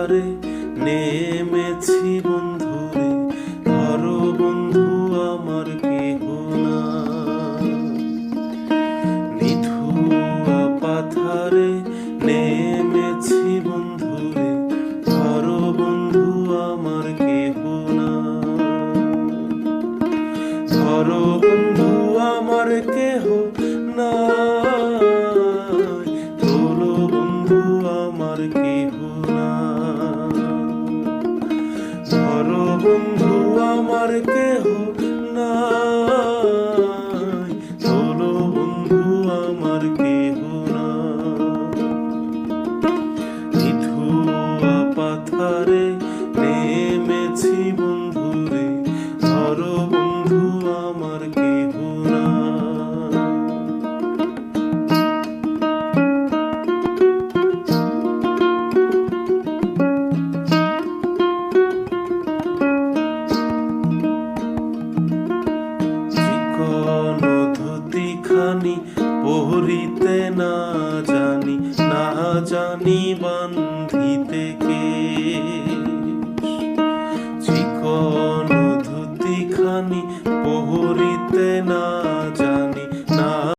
পাথারে নেমেছি বন্ধুরে, ধরো বন্ধু আমার কেহ না। নিধুয়া পাথারে নেমেছি বন্ধুরে, ধরো বন্ধু আমার কেহ না। ধরো বন্ধু আমার কেহ নাই, তোলো বন্ধু আমার কেহ নাই। ধরো বন্ধু আমার কেহ নাই, তোলো বন্ধু আমার কেহ নাই। নিধুয়া পাথারে নেমেছি বন্ধুরে, ধরো বন্ধু আমার কেহ নাই। চিকন ধুতিখানি পরিতে না জানি, না জানি বান্ধিতে কেশ। চিকন ধুতিখানি পরিতে না